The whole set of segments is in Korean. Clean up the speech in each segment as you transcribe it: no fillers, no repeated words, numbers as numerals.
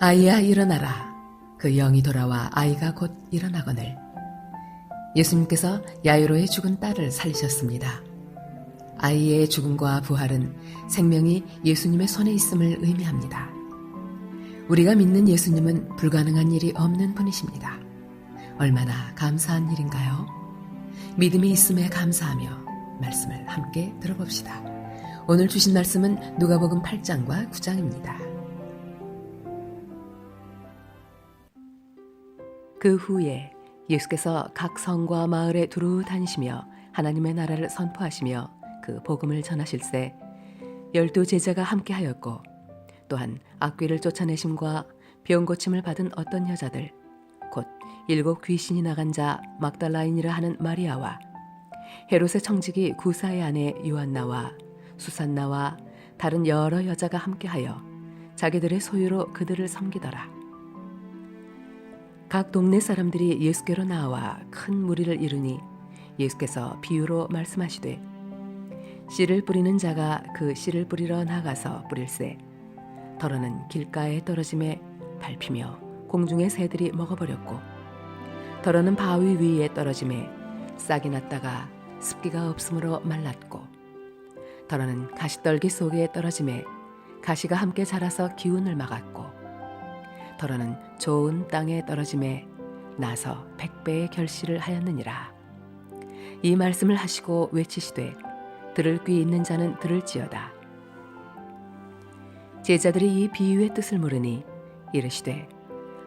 아이야 일어나라. 그 영이 돌아와 아이가 곧 일어나거늘. 예수님께서 야이로의 죽은 딸을 살리셨습니다. 아이의 죽음과 부활은 생명이 예수님의 손에 있음을 의미합니다. 우리가 믿는 예수님은 불가능한 일이 없는 분이십니다. 얼마나 감사한 일인가요? 믿음이 있음에 감사하며 말씀을 함께 들어봅시다. 오늘 주신 말씀은 누가복음 8장과 9장입니다. 그 후에 예수께서 각 성과 마을에 두루 다니시며 하나님의 나라를 선포하시며 그 복음을 전하실세 12 제자가 함께하였고 또한 악귀를 쫓아내심과 병 고침을 받은 어떤 여자들 곧 7 귀신이 나간 자 막달라인이라 하는 마리아와 헤롯의 청지기 구사의 아내 요한나와 수산나와 다른 여러 여자가 함께하여 자기들의 소유로 그들을 섬기더라. 각 동네 사람들이 예수께로 나와 큰 무리를 이루니 예수께서 비유로 말씀하시되 씨를 뿌리는 자가 그 씨를 뿌리러 나가서 뿌릴새 덜어는 길가에 떨어짐에 밟히며 공중의 새들이 먹어버렸고 덜어는 바위 위에 떨어짐에 싹이 났다가 습기가 없으므로 말랐고 덜어는 가시떨기 속에 떨어짐에 가시가 함께 자라서 기운을 막았고 덜어는 좋은 땅에 떨어짐에 나서 100배의 결실을 하였느니라. 이 말씀을 하시고 외치시되 들을 귀 있는 자는 들을지어다. 제자들이 이 비유의 뜻을 모르니 이르시되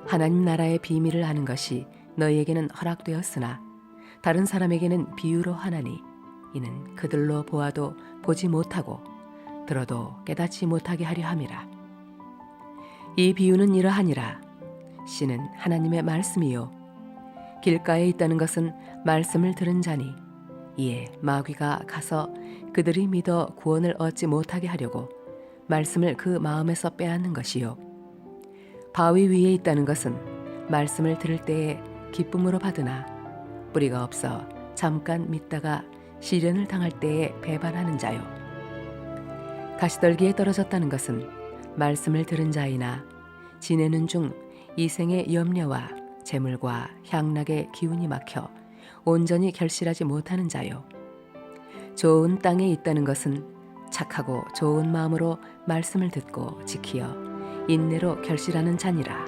하나님 나라의 비밀을 아는 것이 너희에게는 허락되었으나 다른 사람에게는 비유로 하나니 이는 그들로 보아도 보지 못하고 들어도 깨닫지 못하게 하려 함이라. 이 비유는 이러하니라. 씨는 하나님의 말씀이요 길가에 있다는 것은 말씀을 들은 자니 이에 마귀가 가서 그들이 믿어 구원을 얻지 못하게 하려고 말씀을 그 마음에서 빼앗는 것이요 바위 위에 있다는 것은 말씀을 들을 때에 기쁨으로 받으나 뿌리가 없어 잠깐 믿다가 시련을 당할 때에 배반하는 자요 가시떨기에 떨어졌다는 것은 말씀을 들은 자이나 지내는 중 이생의 염려와 재물과 향락의 기운이 막혀 온전히 결실하지 못하는 자요 좋은 땅에 있다는 것은 착하고 좋은 마음으로 말씀을 듣고 지키어 인내로 결실하는 자니라.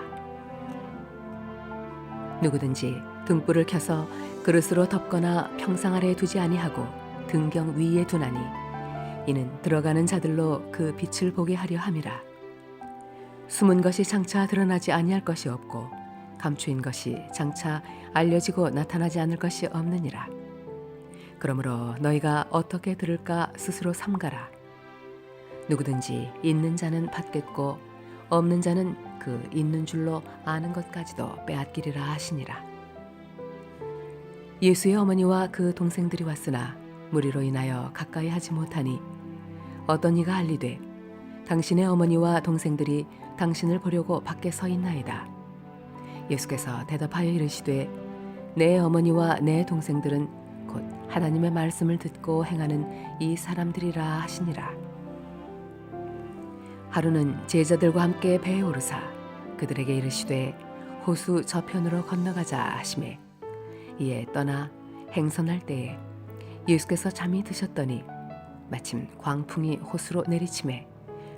누구든지 등불을 켜서 그릇으로 덮거나 평상 아래에 두지 아니하고 등경 위에 두나니 이는 들어가는 자들로 그 빛을 보게 하려 함이라. 숨은 것이 장차 드러나지 아니할 것이 없고 감추인 것이 장차 알려지고 나타나지 않을 것이 없느니라. 그러므로 너희가 어떻게 들을까 스스로 삼가라. 누구든지 있는 자는 받겠고 없는 자는 그 있는 줄로 아는 것까지도 빼앗기리라 하시니라. 예수의 어머니와 그 동생들이 왔으나 무리로 인하여 가까이 하지 못하니 어떤 이가 알리되 당신의 어머니와 동생들이 당신을 보려고 밖에 서 있나이다. 예수께서 대답하여 이르시되 내 어머니와 내 동생들은 곧 하나님의 말씀을 듣고 행하는 이 사람들이라 하시니라. 하루는 제자들과 함께 배에 오르사 그들에게 이르시되 호수 저편으로 건너가자 하시매 이에 떠나 행선할 때에 예수께서 잠이 드셨더니 마침 광풍이 호수로 내리치매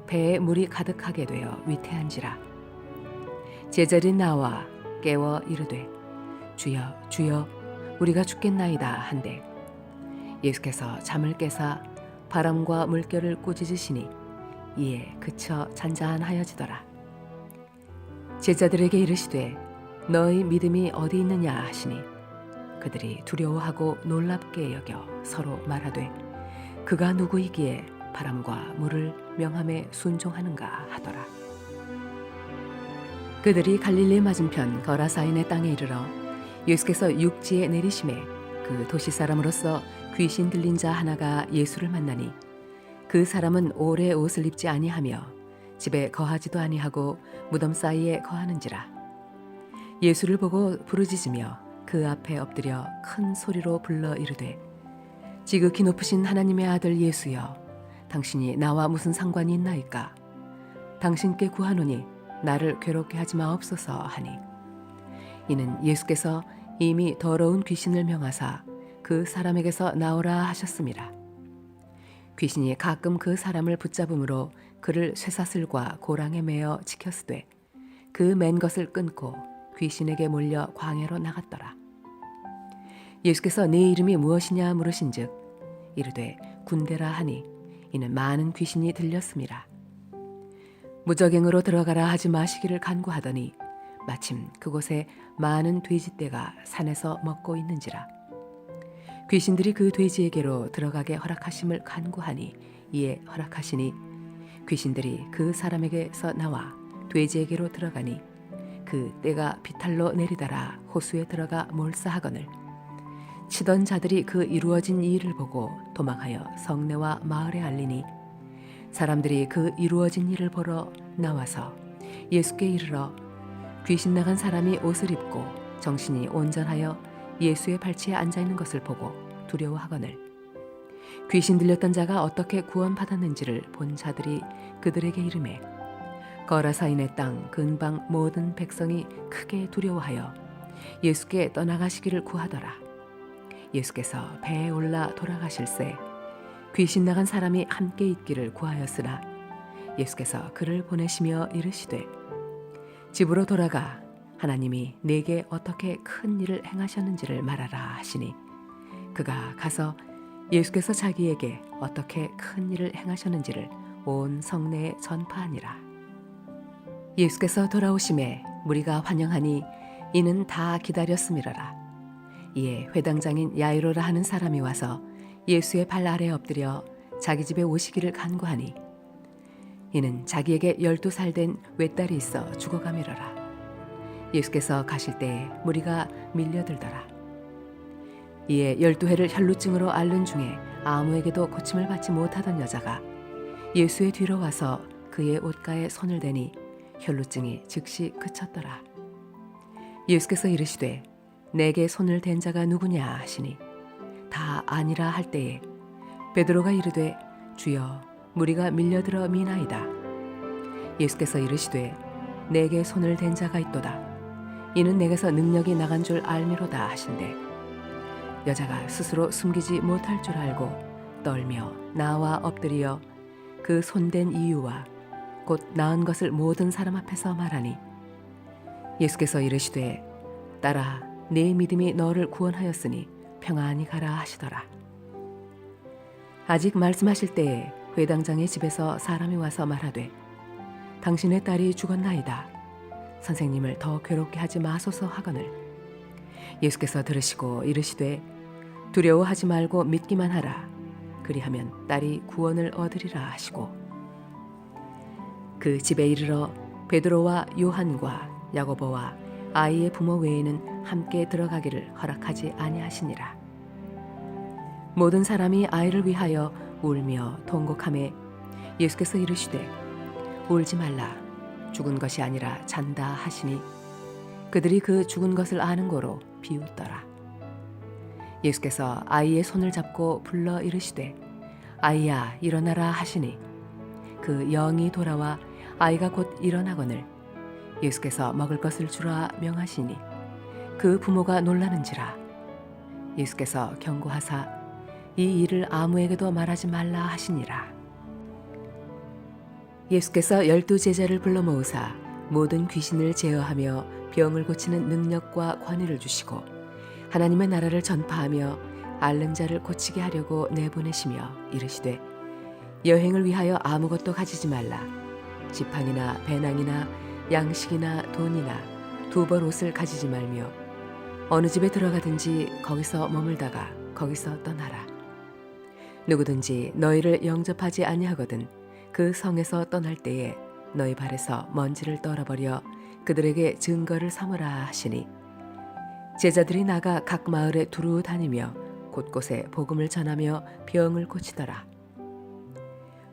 배에 물이 가득하게 되어 위태한지라. 제자들이 나와 깨워 이르되 주여 주여 우리가 죽겠나이다 한데 예수께서 잠을 깨사 바람과 물결을 꾸짖으시니 이에 그쳐 잔잔하여지더라. 제자들에게 이르시되 너희 믿음이 어디 있느냐 하시니 그들이 두려워하고 놀랍게 여겨 서로 말하되 그가 누구이기에 바람과 물을 명함에 순종하는가 하더라. 그들이 갈릴리 맞은편 거라사인의 땅에 이르러 예수께서 육지에 내리심에 그 도시 사람으로서 귀신 들린 자 하나가 예수를 만나니 그 사람은 오래 옷을 입지 아니하며 집에 거하지도 아니하고 무덤 사이에 거하는지라. 예수를 보고 부르짖으며 그 앞에 엎드려 큰 소리로 불러 이르되 지극히 높으신 하나님의 아들 예수여 당신이 나와 무슨 상관이 있나이까? 당신께 구하노니 나를 괴롭게 하지 마옵소서 하니 이는 예수께서 이미 더러운 귀신을 명하사 그 사람에게서 나오라 하셨습니다. 귀신이 가끔 그 사람을 붙잡음으로 그를 쇠사슬과 고랑에 매어 지켰으되 그 맨 것을 끊고 귀신에게 몰려 광야로 나갔더라. 예수께서 네 이름이 무엇이냐 물으신즉 이르되 군대라 하니 이는 많은 귀신이 들렸습니다. 무적행으로 들어가라 하지 마시기를 간구하더니 마침 그곳에 많은 돼지떼가 산에서 먹고 있는지라. 귀신들이 그 돼지에게로 들어가게 허락하심을 간구하니 이에 허락하시니 귀신들이 그 사람에게서 나와 돼지에게로 들어가니 그 떼가 비탈로 내리다라 호수에 들어가 몰사하거늘 치던 자들이 그 이루어진 일을 보고 도망하여 성내와 마을에 알리니 사람들이 그 이루어진 일을 보러 나와서 예수께 이르러 귀신 나간 사람이 옷을 입고 정신이 온전하여 예수의 발치에 앉아 있는 것을 보고 두려워하거늘 귀신 들렸던 자가 어떻게 구원받았는지를 본 자들이 그들에게 이르매 거라사인의 땅 근방 모든 백성이 크게 두려워하여 예수께 떠나가시기를 구하더라. 예수께서 배에 올라 돌아가실새 귀신 나간 사람이 함께 있기를 구하였으나 예수께서 그를 보내시며 이르시되 집으로 돌아가 하나님이 내게 어떻게 큰 일을 행하셨는지를 말하라 하시니 그가 가서 예수께서 자기에게 어떻게 큰 일을 행하셨는지를 온 성내에 전파하니라. 예수께서 돌아오심에 무리가 환영하니 이는 다 기다렸음이로라. 이에 회당장인 야이로라 하는 사람이 와서 예수의 발 아래 엎드려 자기 집에 오시기를 간구하니 이는 자기에게 12살 된 외딸이 있어 죽어가미러라. 예수께서 가실 때에 무리가 밀려들더라. 이에 12해를 혈루증으로 앓는 중에 아무에게도 고침을 받지 못하던 여자가 예수의 뒤로 와서 그의 옷가에 손을 대니 혈루증이 즉시 그쳤더라. 예수께서 이르시되 내게 손을 댄 자가 누구냐 하시니 다 아니라 할 때에 베드로가 이르되 주여 무리가 밀려들어 미나이다. 예수께서 이르시되 내게 손을 댄 자가 있도다. 이는 내게서 능력이 나간 줄 알미로다 하신대 여자가 스스로 숨기지 못할 줄 알고 떨며 나와 엎드려 그 손댄 이유와 곧 나은 것을 모든 사람 앞에서 말하니 예수께서 이르시되 딸아 네 믿음이 너를 구원하였으니 평안히 가라 하시더라. 아직 말씀하실 때에 회당장의 집에서 사람이 와서 말하되 당신의 딸이 죽었나이다. 선생님을 더 괴롭게 하지 마소서 하거늘 예수께서 들으시고 이르시되 두려워하지 말고 믿기만 하라. 그리하면 딸이 구원을 얻으리라 하시고 그 집에 이르러 베드로와 요한과 야고보와 아이의 부모 외에는 함께 들어가기를 허락하지 아니하시니라. 모든 사람이 아이를 위하여 울며 통곡하매 예수께서 이르시되 울지 말라. 죽은 것이 아니라 잔다 하시니 그들이 그 죽은 것을 아는 고로 비웃더라. 예수께서 아이의 손을 잡고 불러 이르시되 아이야 일어나라 하시니 그 영이 돌아와 아이가 곧 일어나거늘 예수께서 먹을 것을 주라 명하시니 그 부모가 놀라는지라. 예수께서 경고하사 이 일을 아무에게도 말하지 말라 하시니라. 예수께서 12제자를 불러 모으사 모든 귀신을 제어하며 병을 고치는 능력과 권위를 주시고 하나님의 나라를 전파하며 앓는 자를 고치게 하려고 내보내시며 이르시되 여행을 위하여 아무것도 가지지 말라. 지팡이나 배낭이나 양식이나 돈이나 두 벌 옷을 가지지 말며 어느 집에 들어가든지 거기서 머물다가 거기서 떠나라. 누구든지 너희를 영접하지 아니하거든 그 성에서 떠날 때에 너희 발에서 먼지를 떨어버려 그들에게 증거를 삼으라 하시니 제자들이 나가 각 마을에 두루 다니며 곳곳에 복음을 전하며 병을 고치더라.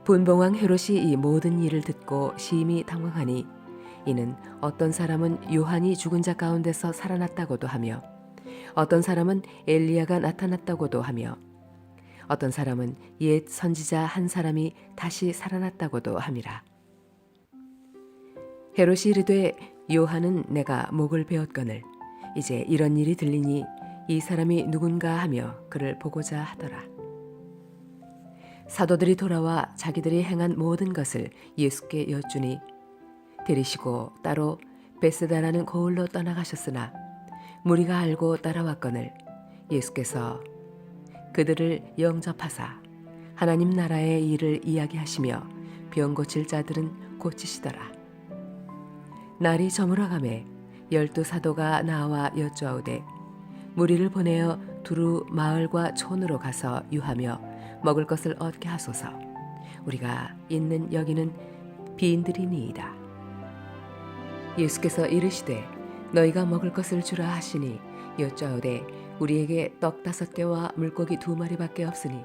분봉왕 헤롯이 이 모든 일을 듣고 심히 당황하니 이는 어떤 사람은 요한이 죽은 자 가운데서 살아났다고도 하며 어떤 사람은 엘리야가 나타났다고도 하며 어떤 사람은 옛 선지자 한 사람이 다시 살아났다고도 함이라. 헤롯이 이르되 요한은 내가 목을 베었거늘 이제 이런 일이 들리니 이 사람이 누군가 하며 그를 보고자 하더라. 사도들이 돌아와 자기들이 행한 모든 것을 예수께 여쭈니 데리시고 따로 베세다라는 고을로 떠나가셨으나 무리가 알고 따라왔거늘 예수께서 그들을 영접하사 하나님 나라의 일을 이야기하시며 병 고칠 자들은 고치시더라. 날이 저물어가매 12 사도가 나와 여쭈어오되 무리를 보내어 두루 마을과 촌으로 가서 유하며 먹을 것을 얻게 하소서. 우리가 있는 여기는 비인들이니이다. 예수께서 이르시되 너희가 먹을 것을 주라 하시니 여쭈어오되 우리에게 떡 5개와 물고기 2마리밖에 없으니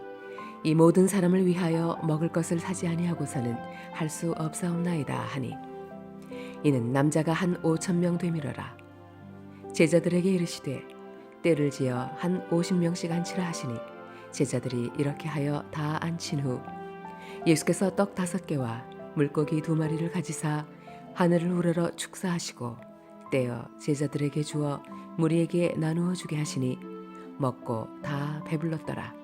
이 모든 사람을 위하여 먹을 것을 사지 아니하고서는 할 수 없사옵나이다 하니 이는 남자가 한 5,000명 되밀어라. 제자들에게 이르시되 때를 지어 한 50명씩 앉히라 하시니 제자들이 이렇게 하여 다 앉힌 후 예수께서 떡 5개와 물고기 2마리를 가지사 하늘을 우러러 축사하시고 떼어 제자들에게 주어 무리에게 나누어 주게 하시니 먹고 다 배불렀더라.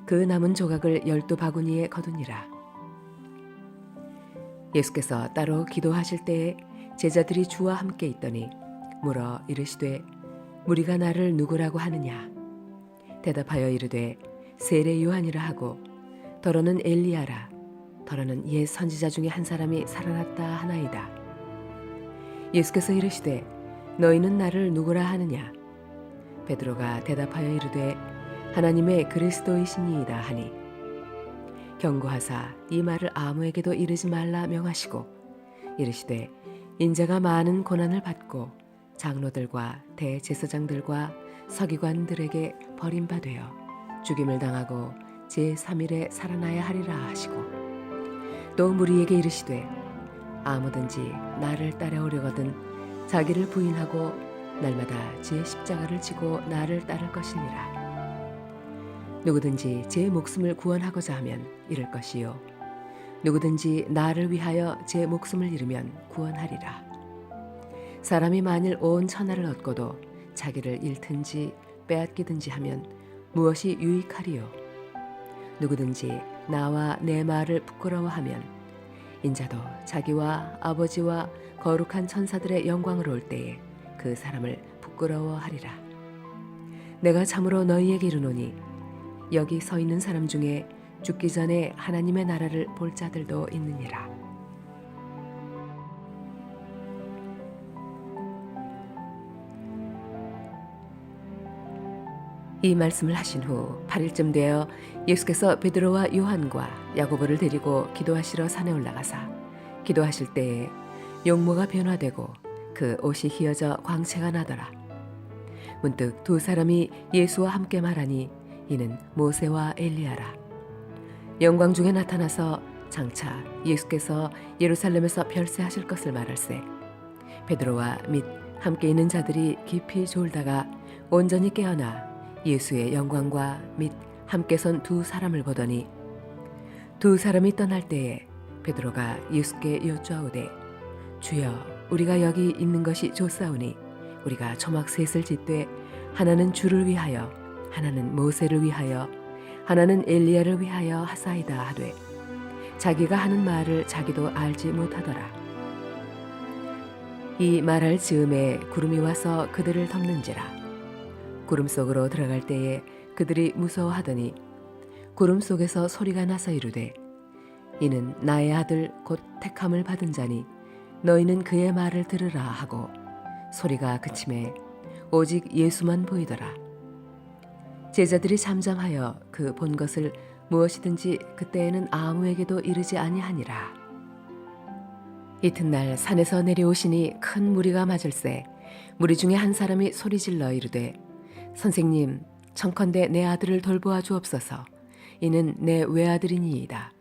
그 남은 조각을 12바구니에 거두니라. 예수께서 따로 기도하실 때에 제자들이 주와 함께 있더니 물어 이르시되 무리가 나를 누구라고 하느냐? 대답하여 이르되 세례 요한이라 하고 더러는 엘리야라 더러는 옛 선지자 중에 한 사람이 살아났다 하나이다. 예수께서 이르시되 너희는 나를 누구라 하느냐? 베드로가 대답하여 이르되 하나님의 그리스도이시니이다 하니 경고하사 이 말을 아무에게도 이르지 말라 명하시고 이르시되 인자가 많은 고난을 받고 장로들과 대제사장들과 서기관들에게 버림받되어 죽임을 당하고 제3일에 살아나야 하리라 하시고 또 무리에게 이르시되 아무든지 나를 따라오려거든 자기를 부인하고 날마다 제 십자가를 지고 나를 따를 것이니라. 누구든지 제 목숨을 구원하고자 하면 잃을 것이요 누구든지 나를 위하여 제 목숨을 잃으면 구원하리라. 사람이 만일 온 천하를 얻고도 자기를 잃든지 빼앗기든지 하면 무엇이 유익하리요? 누구든지 나와 내 말을 부끄러워하면 인자도 자기와 아버지와 거룩한 천사들의 영광으로 올 때에 그 사람을 부끄러워하리라. 내가 참으로 너희에게 이르노니 여기 서 있는 사람 중에 죽기 전에 하나님의 나라를 볼 자들도 있느니라. 이 말씀을 하신 후 8일쯤 되어 예수께서 베드로와 요한과 야고보를 데리고 기도하시러 산에 올라가사 기도하실 때에 용모가 변화되고 그 옷이 휘어져 광채가 나더라. 문득 2 사람이 예수와 함께 말하니 이는 모세와 엘리야라. 영광 중에 나타나서 장차 예수께서 예루살렘에서 별세하실 것을 말할세 베드로와 및 함께 있는 자들이 깊이 졸다가 온전히 깨어나 예수의 영광과 및 함께 선 2 사람을 보더니 2 사람이 떠날 때에 베드로가 예수께 여쭈어오되 주여 우리가 여기 있는 것이 좋사오니 우리가 초막 셋을 짓되 하나는 주를 위하여 하나는 모세를 위하여 하나는 엘리야를 위하여 하사이다 하되 자기가 하는 말을 자기도 알지 못하더라. 이 말할 즈음에 구름이 와서 그들을 덮는지라. 구름 속으로 들어갈 때에 그들이 무서워하더니 구름 속에서 소리가 나서 이르되 이는 나의 아들 곧 택함을 받은 자니 너희는 그의 말을 들으라 하고 소리가 그침에 오직 예수만 보이더라. 제자들이 잠잠하여 그 본 것을 무엇이든지 그때에는 아무에게도 이르지 아니하니라. 이튿날 산에서 내려오시니 큰 무리가 맞을세 무리 중에 한 사람이 소리질러 이르되 선생님 청컨대 내 아들을 돌보아 주옵소서. 이는 내 외아들이니이다.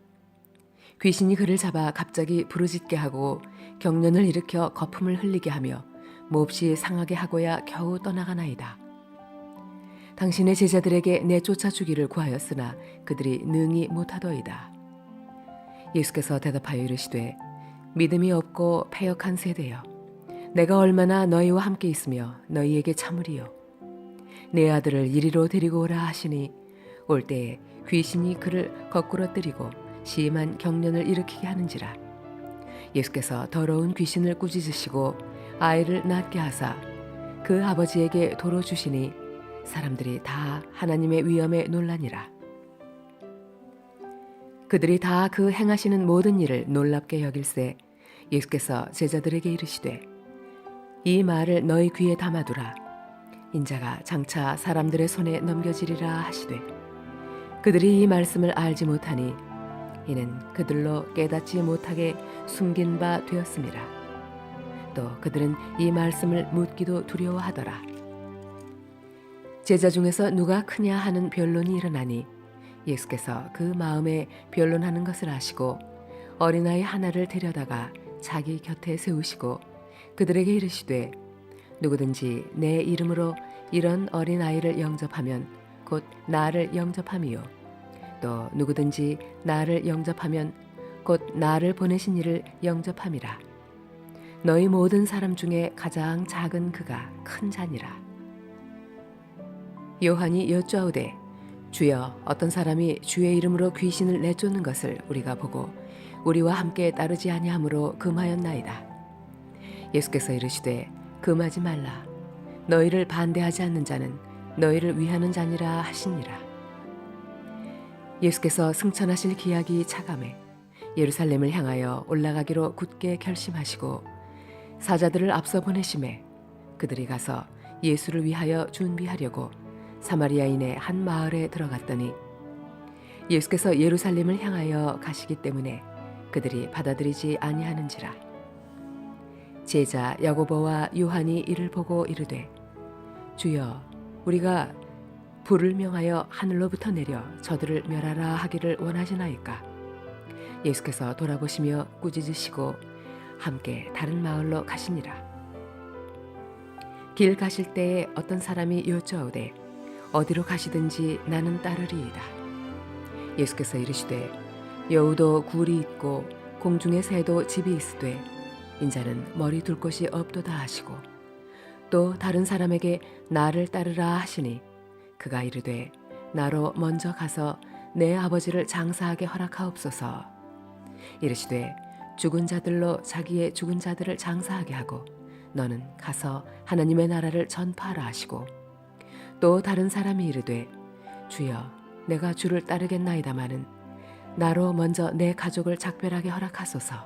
귀신이 그를 잡아 갑자기 부르짖게 하고 경련을 일으켜 거품을 흘리게 하며 몹시 상하게 하고야 겨우 떠나가나이다. 당신의 제자들에게 내쫓아 주기를 구하였으나 그들이 능히 못하더이다. 예수께서 대답하여 이르시되 믿음이 없고 패역한 세대여, 내가 얼마나 너희와 함께 있으며 너희에게 참으리요. 내 아들을 이리로 데리고 오라 하시니 올 때에 귀신이 그를 거꾸로 때리고 심한 경련을 일으키게 하는지라. 예수께서 더러운 귀신을 꾸짖으시고 아이를 낫게 하사 그 아버지에게 도로 주시니 사람들이 다 하나님의 위엄에 놀라니라. 그들이 다 그 행하시는 모든 일을 놀랍게 여길세 예수께서 제자들에게 이르시되 이 말을 너희 귀에 담아두라. 인자가 장차 사람들의 손에 넘겨지리라 하시되 그들이 이 말씀을 알지 못하니 이는 그들로 깨닫지 못하게 숨긴 바 되었습니다. 또 그들은 이 말씀을 묻기도 두려워하더라. 제자 중에서 누가 크냐 하는 변론이 일어나니 예수께서 그 마음에 변론하는 것을 아시고 어린아이 하나를 데려다가 자기 곁에 세우시고 그들에게 이르시되 누구든지 내 이름으로 이런 어린아이를 영접하면 곧 나를 영접함이요 또 누구든지 나를 영접하면 곧 나를 보내신 이를 영접함이라. 너희 모든 사람 중에 가장 작은 그가 큰 자니라. 요한이 여쭈아오되 주여, 어떤 사람이 주의 이름으로 귀신을 내쫓는 것을 우리가 보고 우리와 함께 따르지 아니하므로 금하였나이다. 예수께서 이르시되 금하지 말라. 너희를 반대하지 않는 자는 너희를 위하는 자니라 하시니라. 예수께서 승천하실 기약이 차감해 예루살렘을 향하여 올라가기로 굳게 결심하시고 사자들을 앞서 보내심에 그들이 가서 예수를 위하여 준비하려고 사마리아인의 한 마을에 들어갔더니 예수께서 예루살렘을 향하여 가시기 때문에 그들이 받아들이지 아니하는지라. 제자 야고보와 요한이 이를 보고 이르되 주여, 우리가 불을 명하여 하늘로부터 내려 저들을 멸하라 하기를 원하시나이까. 예수께서 돌아보시며 꾸짖으시고 함께 다른 마을로 가시니라. 길 가실 때에 어떤 사람이 여쭈어오되 어디로 가시든지 나는 따르리이다. 예수께서 이르시되 여우도 굴이 있고 공중의 새도 집이 있으되 인자는 머리 둘 곳이 없도다 하시고 또 다른 사람에게 나를 따르라 하시니 그가 이르되 나로 먼저 가서 내 아버지를 장사하게 허락하옵소서. 이르시되 죽은 자들로 자기의 죽은 자들을 장사하게 하고 너는 가서 하나님의 나라를 전파하라 하시고 또 다른 사람이 이르되 주여, 내가 주를 따르겠나이다마는 나로 먼저 내 가족을 작별하게 허락하소서.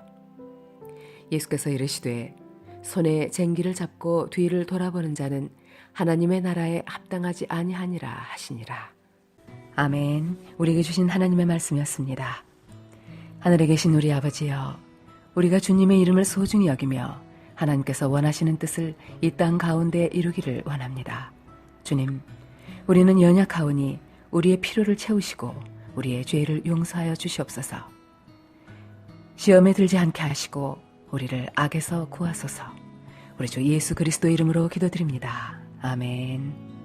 예수께서 이르시되 손에 쟁기를 잡고 뒤를 돌아보는 자는 하나님의 나라에 합당하지 아니하니라 하시니라. 아멘. 우리에게 주신 하나님의 말씀이었습니다. 하늘에 계신 우리 아버지여, 우리가 주님의 이름을 소중히 여기며 하나님께서 원하시는 뜻을 이 땅 가운데 이루기를 원합니다. 주님, 우리는 연약하오니 우리의 필요를 채우시고 우리의 죄를 용서하여 주시옵소서. 시험에 들지 않게 하시고 우리를 악에서 구하소서. 우리 주 예수 그리스도 이름으로 기도드립니다. 아멘.